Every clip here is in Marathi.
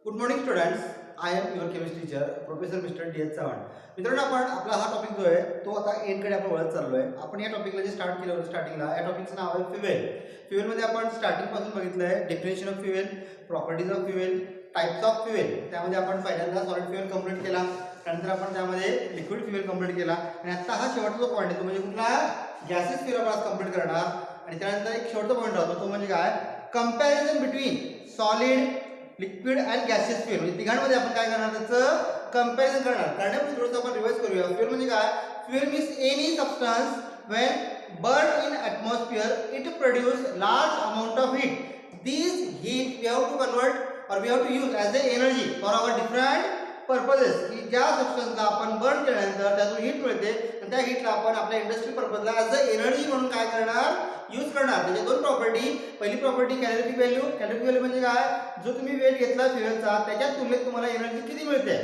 Good morning students. I am your chemistry teacher professor mister D H Chavan. मित्रांनो, आपण आपला हा टॉपिक जो आहे तो आता एंडकडे आपण वळत चाललो आहे. आपण या टॉपिकला जे स्टार्ट केलं होतं स्टार्टिंगला, या टॉपिकचं नाव आहे फ्युएल. फ्युएलमध्ये आपण स्टार्टिंगपासून बघितलं आहे definition of fuel, properties of fuel, types of fuel. त्यामध्ये आपण पहिल्यांदा सॉलिड फ्युएल कंप्लीट केला, त्यानंतर आपण त्यामध्ये लिक्विड फ्युएल कंप्लीट केला आणि आता हा शेवटचा जो पॉईंट आहे तो म्हणजे कुठला गॅसेस फ्युएल आपण आज कंप्लीट करणार. आणि त्यानंतर एक शेवटचा पॉईंट राहतो तो म्हणजे काय, comparison between solid, liquid and gaseous fuel. म्हणजे तिघांमध्ये आपण काय करणार, त्याचं कंपॅरिझन करण्यापूर्वी थोडंसं आपण रिवाइज करूया. फ्युएल म्हणजे काय, fuel means any substance when burned in atmosphere it produce large amount of heat. These heat we have to convert or we have to use as a energy for our different purposes. की ज्या सबस्टन्सला आपण बर्न केल्यानंतर त्यातून हीट मिळते आणि त्या हीटला आपण आपल्या इंडस्ट्रियल पर्पजला ॲज अ एनर्जी म्हणून काय करणार, यूज करणार. त्याच्या दोन प्रॉपर्टी. पहिली property calorific value. Calorific value म्हणजे काय, जो तुम्ही वेट घेतला फ्युएलचा त्याच्या तुलनेत तुम्हाला एनर्जी किती मिळते,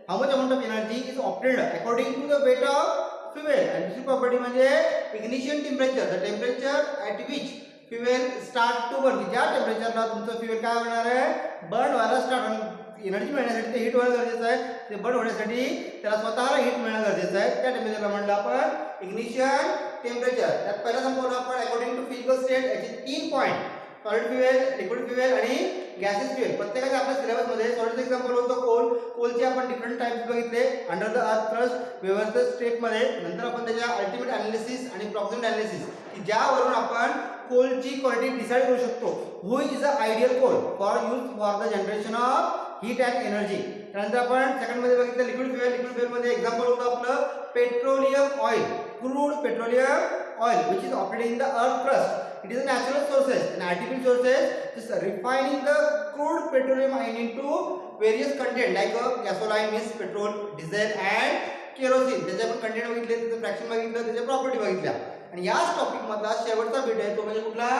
how much amount of energy is obtained according to the weight of fuel. आणि दुसरी प्रॉपर्टी म्हणजे ignition temperature, the temperature at which fuel start to burn. ज्या टेम्परेचरला तुमचं फ्युएल काय होणार आहे, बर्न व्हायला स्टार्ट. एनर्जी मिळण्यासाठी ते हीट होणं गरजेचं आहे, ते बर्न होण्यासाठी त्याला स्वतःला हीट मिळणं गरजेचं आहे. त्या टेम्परेचरला म्हणलं आपण इग्निशन टेम्परेचर. त्यात पहिला संपवलं आपण अकॉर्डिंग टू फिजिकल स्टेट. याचे 3 point, solid fuel, liquid fuel आणि गॅसेस फ्युएल. प्रत्येकाच्या आपल्या सिलेबसमध्ये सॉलिडचं एक्झाम्पल होतं कोल. कोलचे आपण डिफरंट टाइप्स बघितले अंडर द अर्थ क्रस्ट व्यवस्थित स्टेपमध्ये. नंतर आपण त्याच्या अल्टिमेट अनालिसिस आणि प्रॉक्सिमेट अनालिसिस, की ज्यावरून आपण कोलची क्वालिटी डिसाईड करू शकतो. Who is a ideal coal for use for the generation of heat and energy. त्यानंतर आपण सेकंडमध्ये बघितलं लिक्विड फ्युएल. लिक्विड फ्युएलमध्ये एक्झाम्पल होतं आपलं petroleum oil, crude petroleum oil which is operating in the earth crust. It is a natural sources and artificial sources is refining the crude petroleum into various content like gasoline means petrol, diesel and kerosene. त्याचे आपण कंटेंट बघितले, त्याचं फ्रॅक्शन बघितलं, त्याच्या प्रॉपर्टी बघितल्या. आणि याच टॉपिक मधला शेवटचा बीट आहे तो म्हणजे कुठला,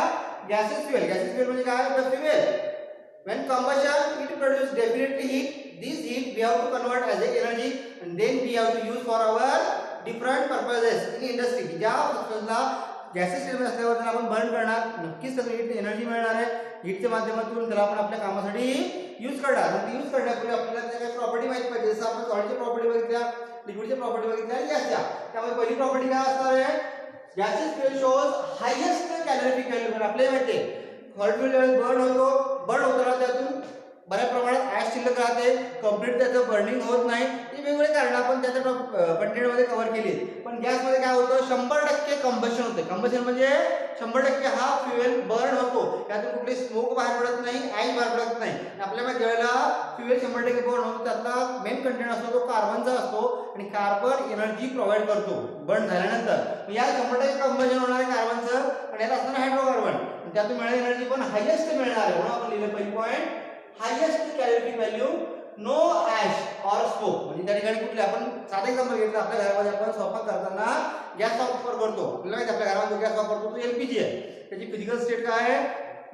गॅसेस फ्युएल. गॅसेस फ्युएल म्हणजे काय, the fuel when combustion it produce definitely heat. This heat we have to convert as a energy and then we have to use for our different purposes in industry. ज्या सबस्टन्सला गॅसेस फ्युएल असल्यावर त्याला आपण बर्न करणार, नक्कीच त्याला हीट एनर्जी मिळणार आहे. हीटच्या माध्यमातून त्याला आपण आपल्या कामासाठी यूज करणार. मग यूज करण्यापूर्वी आपल्याला त्याच्या काही प्रॉपर्टी माहिती पाहिजे. जसं आपण सॉलिडच्या प्रॉपर्टी बघितल्या, लिक्विडच्या प्रॉपर्टी बघितल्या आणि गॅसच्या. त्यामुळे पहिली प्रॉपर्टी काय असणार आहे, gases fuel shows highest calorific value. आपल्याला माहिती आहे सॉलिड फ्युएल बर्न होतो, बर्न होताना त्यातून बऱ्याच प्रमाणात ॲश शिल्लक राहते, कम्प्लीट त्याचं बर्निंग होत नाही. ही वेगवेगळे कारण आपण त्याच्या कंटेंटमध्ये कव्हर केली. पण गॅसमध्ये काय होतं, 100% कंबशन होते. कंबशन म्हणजे 100% हा फ्युएल बर्न होतो, त्यातून कुठली स्मोक बाहेर पडत नाही, ॲश बाहेर पडत नाही. आपल्याला ज्यावेळेला फ्युएल 100% बर्न होतो त्यातला मेन कंटेंट असतो तो कार्बनचा असतो आणि कार्बन एनर्जी प्रोव्हाइड करतो बर्न झाल्यानंतर. या 100% कंबशन होणार आहे कार्बनचं आणि याला असणार हायड्रोकार्बन, त्यातून मिळणारी एनर्जी पण हायेस्ट मिळणार आहे. म्हणून आपण लिहिलं पहिली point, highest calorific value, no ash or smoke. म्हणजे त्या ठिकाणी कुठले आपण साधं एक्झाम्पल घेतलं, आपल्या घरामध्ये आपण स्वयंपाक करताना गॅसचा वापर करतो. आपल्याला माहिती आपल्या घरामध्ये गॅस वापरतो तो एलपीजी आहे. त्याची फिजिकल स्टेट काय आहे,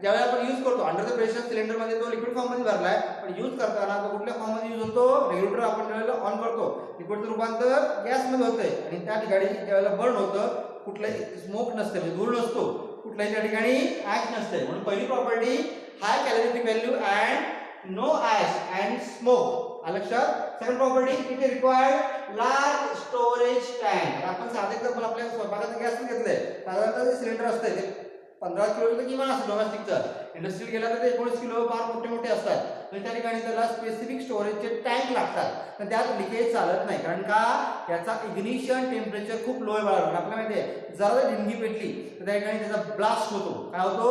ज्यावेळेला आपण यूज करतो अंडर द प्रेशर सिलेंडरमध्ये तो लिक्विड फॉर्ममध्ये भरलाय, पण यूज करताना तो कुठल्या फॉर्ममध्ये यूज होतो, रेग्युलेटर आपण ज्यावेळेला ऑन करतो लिक्विडचं रूपांतर गॅसमध्ये होतंय आणि त्या ठिकाणी ज्यावेळेला बर्न होतं कुठलाही स्मोक नसते, म्हणजे धूळ नसतो, कुठल्याही त्या ठिकाणी ॲश नसते. म्हणून पहिली property high calorific value and no ash and smoke. लक्षात. Second property it required large storage tank. आपण साधे एक्झाम्पल आपल्या स्वयंपाकाचं गॅस घेतलंय, साधारणतः जे सिलेंडर असतं ते 15 किलोचं किमान असतं डोमेस्टिकचं. इंडस्ट्रियल गेला तर ते 19 किलो फार मोठे मोठे असतात. म्हणजे त्या ठिकाणी त्याला स्पेसिफिक स्टोरेजचे टँक लागतात. तर त्यात लिकेज चालत नाही, कारण का याचा इग्निशन टेम्परेचर खूप लो आहे. आपल्याला माहिती आहे जरा डिंगी पेटली तर त्या ठिकाणी त्याचा ब्लास्ट होतो. काय होतो,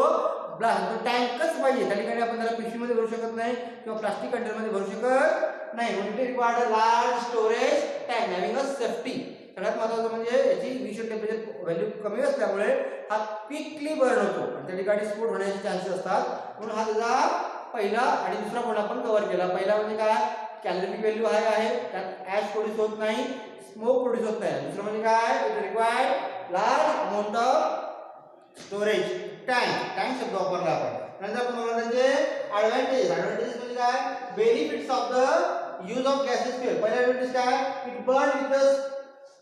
ब्लास्ट. तो टँकच पाहिजे. त्या ठिकाणी आपण त्याला पिशवीमध्ये भरू शकत नाही किंवा प्लास्टिक कंटेनरमध्ये भरू शकत नाही. म्हणून it required large storage tank having a safety. सगळ्यात महत्त्वाचं म्हणजे याची इनिशियल टेम्परेचर व्हॅल्यू कमी असल्यामुळे हा क्विकली बर्न होतो आणि त्या ठिकाणी स्फोट होण्याचे चान्सेस असतात. म्हणून हा त्याचा पहिला आणि दुसरा पॉईंट आपण कव्हर केला. पहिला म्हणजे काय, कॅलोरिफिक व्हॅल्यू हाय आहे, त्यात ॲश प्रोड्यूस होत नाही, स्मोक प्रोड्यूस होत नाही. दुसरं म्हणजे काय, it required large amount of storage tank. Tank शब्द वापरला आपण. नंतर आपण बघणार त्याचे ॲडव्हान्टेजेस. ॲडव्हान्टेजेस म्हणजे काय, benefits of the use of gases fuel. पहिला ॲडव्हान्टेज काय, it burn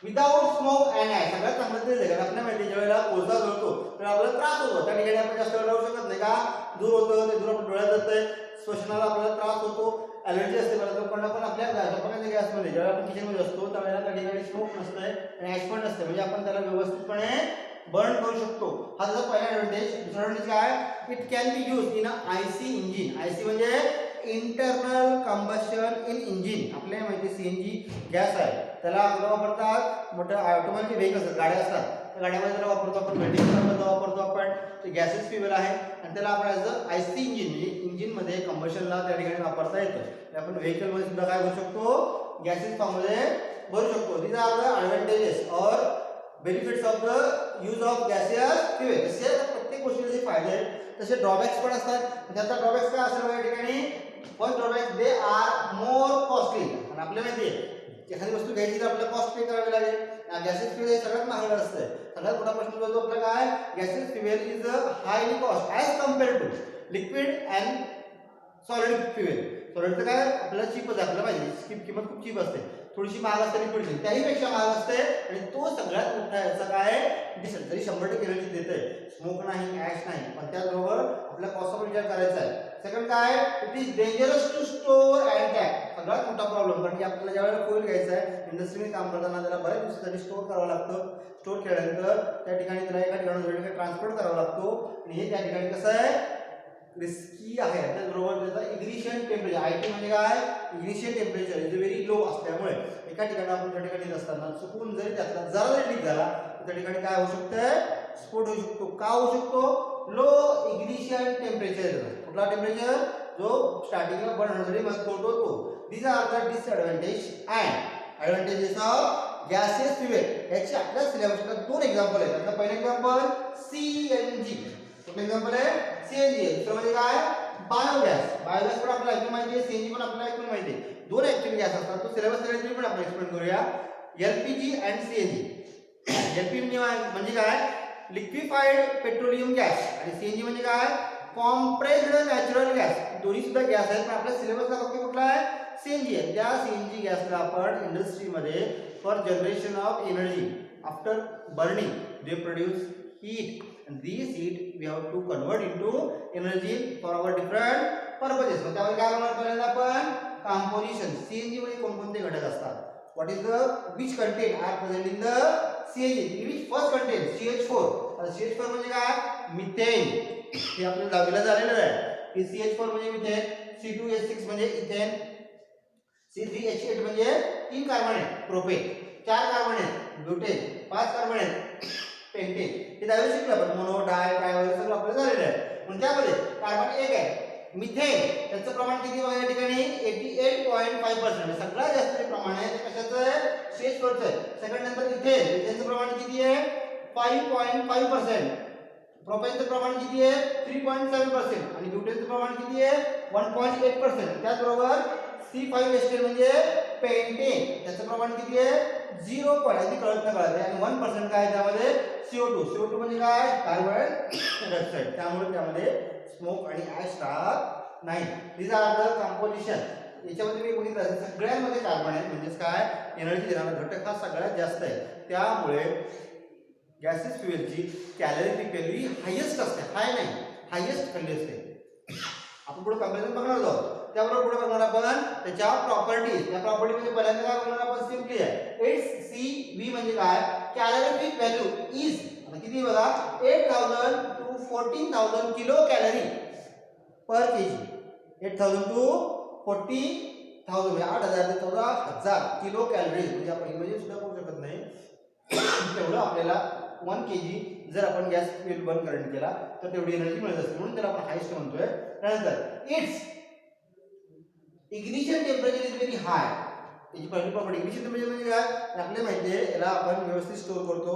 without smoke and ash. सगळ्यात चांगलं तेच आहे, कारण आपल्याला माहिती आहे ज्यावेळेला कोळसा जळतो तर आपल्याला त्रास होतो. त्या ठिकाणी आपण जास्त वेळ राहू शकत नाही, का धूर होतं, ते धूर आपल्या डोळ्यात जातंय, श्वसनाला आपल्याला त्रास होतो, ॲलर्जी असते मला लोकांना. पण आपल्या स्वयंपाकाच्या गॅसमध्ये ज्यावेळेला आपण किचनमध्ये असतो त्यावेळेला त्या ठिकाणी स्मोक नसतंय आणि ॲश पण नसते, म्हणजे आपण त्याला व्यवस्थितपणे बर्न करू शकतो. हा त्याचा पहिला ॲडव्हान्टेज. दुसरा ॲडव्हान्टेज काय, it can be use in a IC engine. IC म्हणजे इंटरनल कंबशन इन इंजिन. आपल्याला माहिती आहे CNG गॅस आहे, त्याला वापरतात मोठ्या ऑटोमोबाईल व्हेकल्स गाड्या असतात, त्या गाड्यामध्ये त्याला वापरतो आपण, वेल्डिंगमध्ये वापरतो आपण. ते गॅसेस फ्युएल आहे आणि त्याला आपण ॲज अ आयसी इंजिन म्हणजे इंजिनमध्ये कंबशनला त्या ठिकाणी वापरता येतं. आपण व्हेकलमध्ये सुद्धा काय करू शकतो, गॅसेस फॉर्ममध्ये भरू शकतो. दीज आर द ॲडव्हान्टेजेस और benefits of the use of gaseous fuel. तसे प्रत्येक गोष्टीचे जे फायदे आहेत तसे ड्रॉबॅक्स पण असतात. त्याचा ड्रॉबॅक्स काय असेल या ठिकाणी, first drawback they are more costly. आणि आपल्याला माहिती आहे एखादी वस्तू घ्यायची तर आपल्याला कॉस्ट पे करावी लागेल. गॅसेस फ्युएल हे सगळ्यात महागडं असतं. सगळ्यात मोठा प्रश्न जो आपला काय, gases fuel is highly cost as compare to liquid and solid fuel. सॉलिडचं काय आपल्याला चीपच आपल्याला पाहिजे, किंमत खूप चीप असते, थोडीशी महाग असते लिक्विडची, त्याहीपेक्षा महाग असते. आणि तो सगळ्यात मोठा याचा काय डिसेंट. जरी 100% एनर्जी देते, स्मोक नाही, ॲश नाही, पण त्याचबरोबर आपल्या कॉस्टचा विचार करायचा आहे. सेकंड काय, it is dangerous to store and pack. सगळ्यात मोठा प्रॉब्लेम, कारण की आपल्याला ज्यावेळेला फ्युएल घ्यायचा आहे इंडस्ट्रीमध्ये काम करताना त्याला बऱ्याच दिवसासाठी स्टोअर करावं लागतं. स्टोअर केल्यानंतर त्या ठिकाणी त्याला एका ठिकाणी दुसऱ्या ठिकाणी ट्रान्सपोर्ट करावा लागतो. आणि हे त्या ठिकाणी कसं आहे, रिस्की आहे. त्याचबरोबर त्याचा इग्निशन टेम्परेचर, IT म्हणजे काय, ignition temperature is very low असल्यामुळे एका ठिकाणी आपण त्या ठिकाणी असताना चुकून जरी त्यातला जरा जरी लीक झाला तर त्या ठिकाणी काय होऊ शकतं, स्फोट होऊ शकतो. का होऊ शकतो, लो इग्निशन टेम्परेचर. कुठला टेम्परेचर, जो स्टार्टिंगला बर्न होण्यासाठी मदत करतो तो. These are the disadvantage and advantages of gases fuel. याची आपल्या सिलेबसला 2 एक्झाम्पल आहेत. त्यातलं पहिलं एक्झाम्पल CNG, कुठलं एक्झाम्पल आहे, CNG. दुसरं म्हणजे काय, बायोगॅस. बायोगॅस पण आपल्याला ऐकून माहिती आहे, CNG पण आपल्याला ऐकून माहिती आहे. 2 ऍक्च्युअली गॅस असतात. तो सिलेबस सिलेक्ट पण आपण एक्सप्लेन करूया. LPG and CNG. LPG म्हणजे काय, लिक्विफाईड पेट्रोलियम गॅस, आणि CNG म्हणजे काय, कॉम्प्रेस्ड नॅचरल गॅस. दोन्ही सुद्धा गॅस आहेत, पण आपल्या सिलेबसला फक्त कुठला आहे, CNG आहे. त्या CNG गॅसला आपण इंडस्ट्रीमध्ये for generation of energy after burning they produce heat, and this heat we have to convert into energy for our different purposes. मग त्यामध्ये काय करणार पहिल्यांदा आपण, कंपोजिशन. CNG मध्ये कोणकोणते घटक असतात, what is the which content are present in the CNG, which first content CH4. आता CH4 म्हणजे काय, मिथेन. हे आपल्याला दहावीला झालेलं आहे की CH4 म्हणजे मिथेन, C2H6 म्हणजे इथेन, C3H8 म्हणजे 3 कार्बन आहेत प्रोपेन, 4 कार्बन आहेत ब्युटेन, 5 कार्बन आहेत पेंटेन. हे दहावी शिकलं आपण, मोनो डाय ट्राय वगैरे सगळं आपल्याला झालेलं आहे. पण त्यामध्ये कार्बन 1 आहे मिथेन, त्याचं प्रमाण किती बघा या ठिकाणी 88.5%. सगळ्यात जास्त प्रमाण आहे ते कशाचं आहे, CH4चं आहे. सेकंड नंतर इथेन, इथेनचं प्रमाण किती आहे 5.5%. प्रोपेनचं प्रमाण किती आहे 3.7%. आणि ब्युटेनचं प्रमाण किती आहे 1.8%. त्याचबरोबर C5H10 म्हणजे पेंटेन, त्याचं प्रमाण किती आहे 0. आधी कळत न कळत आहे. आणि 1% काय आहे त्यामध्ये CO2 म्हणजे काय, कार्बन डायऑक्साईड. त्यामुळे त्यामध्ये स्मोक आणि ॲश राहत नाही. these are the composition. याच्यामध्ये मी बघितलं सगळ्यांमध्ये कार्बन आहे, म्हणजेच काय, एनर्जी देणारा घटक हा सगळ्यात जास्त आहे. त्यामुळे गॅसेस फ्युएलची कॅलरीफिक व्हॅल्यू हायेस्ट असते, हाय नाही, हायेस्ट व्हॅल्यू असते. आपण पुढे कंपॅरिझन बघणार आहोत. त्याबरोबर पुढे बघणार आपण त्याच्या प्रॉपर्टीज. त्या प्रॉपर्टी म्हणजे पहिल्यांदा काय बघणार आपण, सिम्पली आहे इट्स CV म्हणजे काय, कॅलरीफिक व्हॅल्यू इज, आता किती बघा 8000 to 14000 kilo calorie per KG. 8000 to 40000 म्हणजे 8000 ते 14000 किलो कॅलरीज. म्हणजे आपण इमेजिन सुद्धा करू शकत नाही तेवढं आपल्याला 1 kg जर आपण गॅस फ्युएल बर्न करंट केला तर तेवढी एनर्जी मिळत असते, म्हणून त्याला आपण हायेस्ट म्हणतोय. त्यानंतर it's ignition temperature is very high. याची पहिली प्रॉपर्टी इग्निशन टेम्परेचर म्हणजे काय, आपल्याला माहिती आहे याला आपण व्यवस्थित स्टोअर करतो.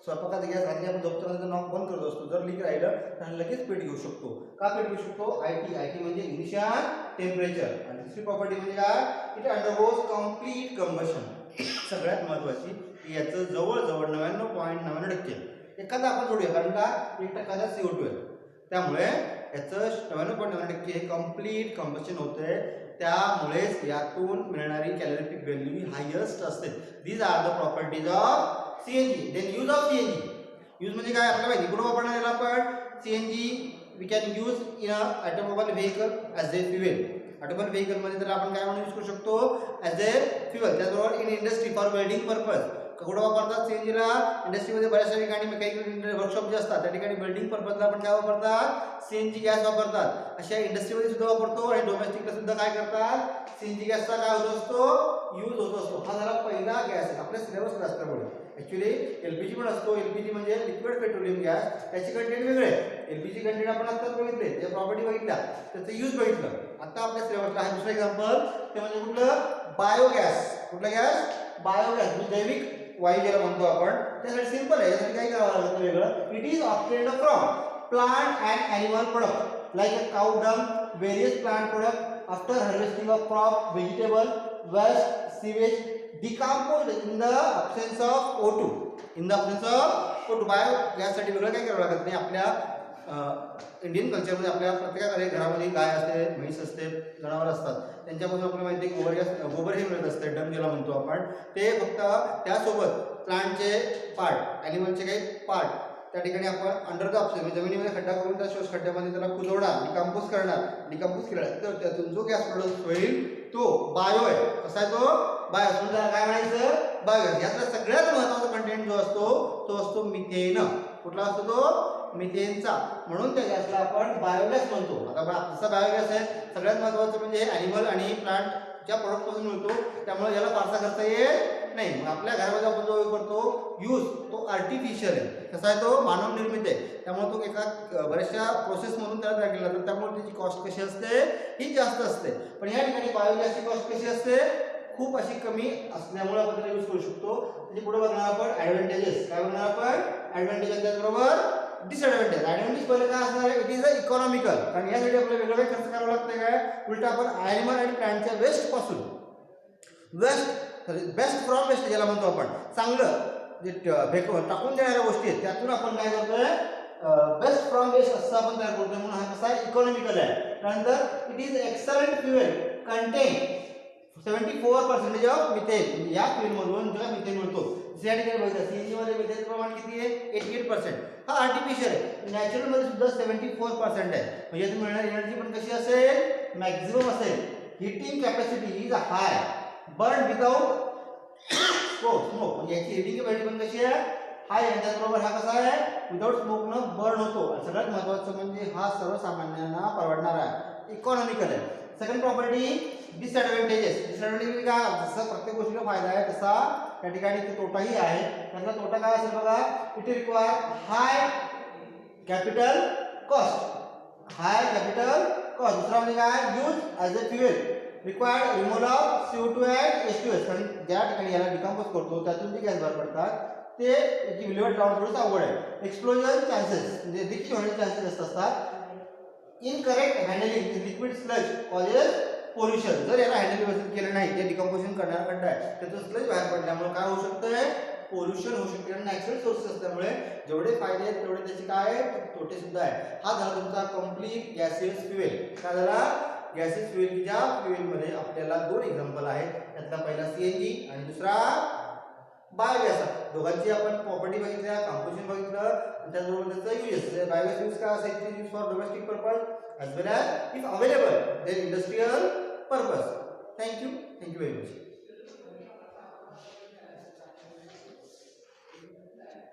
स्वयंपाकाचा गॅस रात्री आपण झोपताना नॉक बंद करत असतो, जर लीक राहिलं तर लगेच पेट घेऊ शकतो. का पेट घेऊ शकतो, IT म्हणजे इग्निशन टेम्परेचर. आणि दुसरी प्रॉपर्टी म्हणजे काय, इट अंडरगोज कम्प्लीट कंबशन. सगळ्यात महत्वाची याचं जवळजवळ 99.99%. एखादा आपण जोडूया, कारण का 1% CO2 आहे, त्यामुळे याचं 99.99% हे कम्प्लीट कंबशन होतंय. त्यामुळेच यातून मिळणारी कॅलरीफिक व्हॅल्यू हायेस्ट असते. These are the properties of CNG. Then use of CNG. Use म्हणजे काय आपल्याला माहिती, कुठं वापरणार याला आपण, CNG we can use in a automobile vehicle as a fuel. Automobile व्हेकलमध्ये तर आपण काय म्हणून यूज करू शकतो ॲज ए फ्युएल. त्याचबरोबर in industry for welding purpose कुठं वापरतात सीएनजीला इंडस्ट्रीमध्ये बऱ्याचशा ठिकाणी मेकॅनिकल वर्कशॉप जे असतात त्या ठिकाणी वेल्डिंग पर्पजला आपण काय वापरतात सीएनजी गॅस वापरतात. अशा इंडस्ट्रीमध्ये सुद्धा वापरतो आणि डोमेस्टिकला सुद्धा काय करतात सीएनजी गॅसचा काय होत असतो यूज होत असतो. हा झाला पहिला गॅस आपल्या सिलेबस असल्यामुळे. ऍक्च्युली एलपीजी पण असतो. एलपीजी म्हणजे लिक्विड पेट्रोलियम गॅस. त्याची कंटेंट वेगळे. एलपीजी कंटेंट आपण आत्ताच बघितले त्याच्या प्रॉपर्टी बघितल्या त्याचं यूज बघितलं. आता आपल्या सिलेबसला आहे दुसरं एक्झाम्पल ते म्हणजे कुठलं बायोगॅस. कुठला गॅस बायोगॅस म्हणजे जैविक वायू ज्याला म्हणतो आपण. त्यासाठी सिंपल आहे. यासाठी काय करावं लागतं वेगळं. It is obtained from plant and animal product like a cow dung various plant product after harvesting of crop vegetable waste sewage decomposed in the absence of O2. In the absence of O2 बायोगॅससाठी वेगळं काय करावं लागत नाही. आपल्या इंडियन कल्चरमध्ये आपल्या प्रत्येकाकडे घरामध्ये गाय असते म्हैस असते जनावर असतात त्यांच्यापासून आपल्याला माहिती आहे गोबर हे मिळत असते डंग ज्याला म्हणतो आपण. ते फक्त त्यासोबत प्लांटचे पार्ट ॲनिमलचे काही पार्ट त्या ठिकाणी आपण अंडर द ऑप्शन म्हणजे जमिनीमध्ये खड्डा करून त्या शोष खड्ड्यामध्ये त्याला कुजवणार डिकम्पोज करणार. डिकम्पोज केला तर त्यातून जो गॅस प्रोड्यूस होईल तो बायो आहे. कसा आहे तो बायो. त्याला काय म्हणायचं बायोगॅस. यातला सगळ्यात महत्त्वाचा कंटेंट जो असतो तो असतो मिथेन. कुठला असतो तो मिथेनचा. म्हणून त्या गॅसला आपण बायोगॅस म्हणतो. आता असा बायोगॅस आहे सगळ्यात महत्त्वाचं म्हणजे ॲनिमल आणि प्लांटच्या प्रोडक्टपासून मिळतो त्यामुळे याला फारसा करता येत नाही. मग आपल्या घरामध्ये आपण जो करतो यूज तो आर्टिफिशियल आहे. कसा आहे तो मानव निर्मित आहे त्यामुळे तो एका बऱ्याचशा प्रोसेसमधून त्याला तयार केला जातो त्यामुळे त्याची कॉस्ट कशी असते ही जास्त असते. पण या ठिकाणी बायोगॅसची कॉस्ट कशी असते खूप अशी कमी असल्यामुळे आपण त्याला यूज करू शकतो. म्हणजे पुढे बघणार आपण ॲडव्हान्टेजेस. काय बघणार आपण ॲडव्हान्टेज त्याचबरोबर डिसएडव्हान्टेज. ॲडव्हान्टेज पहिले काय असणार आहे इट इज अ इकॉनॉमिकल. कारण यासाठी आपल्याला वेगळा खर्च करावा लागतं काय उलट आपण ॲनिमल आणि प्लांटच्या वेस्ट पासून बेस्ट फ्रॉम वेस्ट ज्याला म्हणतो आपण चांगलं जे टाकून देणाऱ्या गोष्टी आहेत त्यातून आपण काय करतोय बेस्ट फ्रॉम वेस्ट असं आपण तयार करतोय. म्हणून हा कसा इकॉनॉमिकल आहे. त्यानंतर it is excellent fuel content 74% of methane. या फ्युएलमधून जेव्हा मिथेन मिळतो या ठिकाणी बघितलं सीएनजी मध्ये मिथेनचं प्रमाण किती आहे 88%. हा आर्टिफिशियल आहे. नॅचरल मध्ये सुद्धा 74% आहे. म्हणजे यातून मिळणारी एनर्जी पण कशी असेल मॅक्झिमम असेल. Heating capacity is high burn without smoke. म्हणजे याची हिटिंग कॅपॅसिटी पण कशी आहे हाय. आणि त्याचबरोबर हा कसा आहे विदाउट स्मोक न बर्न होतो. सगळ्यात महत्त्वाचं म्हणजे हा सर्वसामान्यांना परवडणारा आहे इकॉनॉमिकल आहे. Second property disadvantages. डिसएडव्हान्टेज काय जसं प्रत्येक गोष्टीला फायदा आहे तसा त्या ठिकाणी तोटाही आहे. त्यातला तोटा काय असेल बघा it require high capital cost. High capital cost. दुसरा म्हणजे काय use as a fuel required removal of CO2 and H2S. कारण ज्या ठिकाणी याला डिकम्पोज करतो त्यातून जे गॅस बाहेर पडतात ते याची विल्हेवाट लावणं थोडंसं अवघड आहे. एक्सप्लोजन चान्सेस म्हणजे देखील होण्याचे चान्सेस जास्त असतात. Incorrect handling liquid sludge causes pollution. जर याला हँडलिंग व्यवस्थित केलं नाही ते डिकम्पोजिशन करणारा खड्डा आहे त्यातून स्लज बाहेर पडल्यामुळे काय होऊ शकतंय पोल्युशन होऊ शकते. आणि नॅचरल सोर्सेस असल्यामुळे जेवढे फायदे आहेत तेवढे त्याचे काय तोटे सुद्धा आहे. हा झाला तुमचा कम्प्लीट गॅसियस फ्युएल. काय झाला गॅसियस फ्युएल. ज्या फ्युएलमध्ये आपल्याला दोन एक्झाम्पल आहेत त्यातला पहिला सीएनजी आणि दुसरा बायोगॅस. दोघांची आपण प्रॉपर्टी बघितल्या कंपोजिशन बघितलं त्याचबरोबर त्याचा यूज. बायोगॅस यूज काय असेल use for domestic purpose as well as if available then industrial purpose. Thank you very much.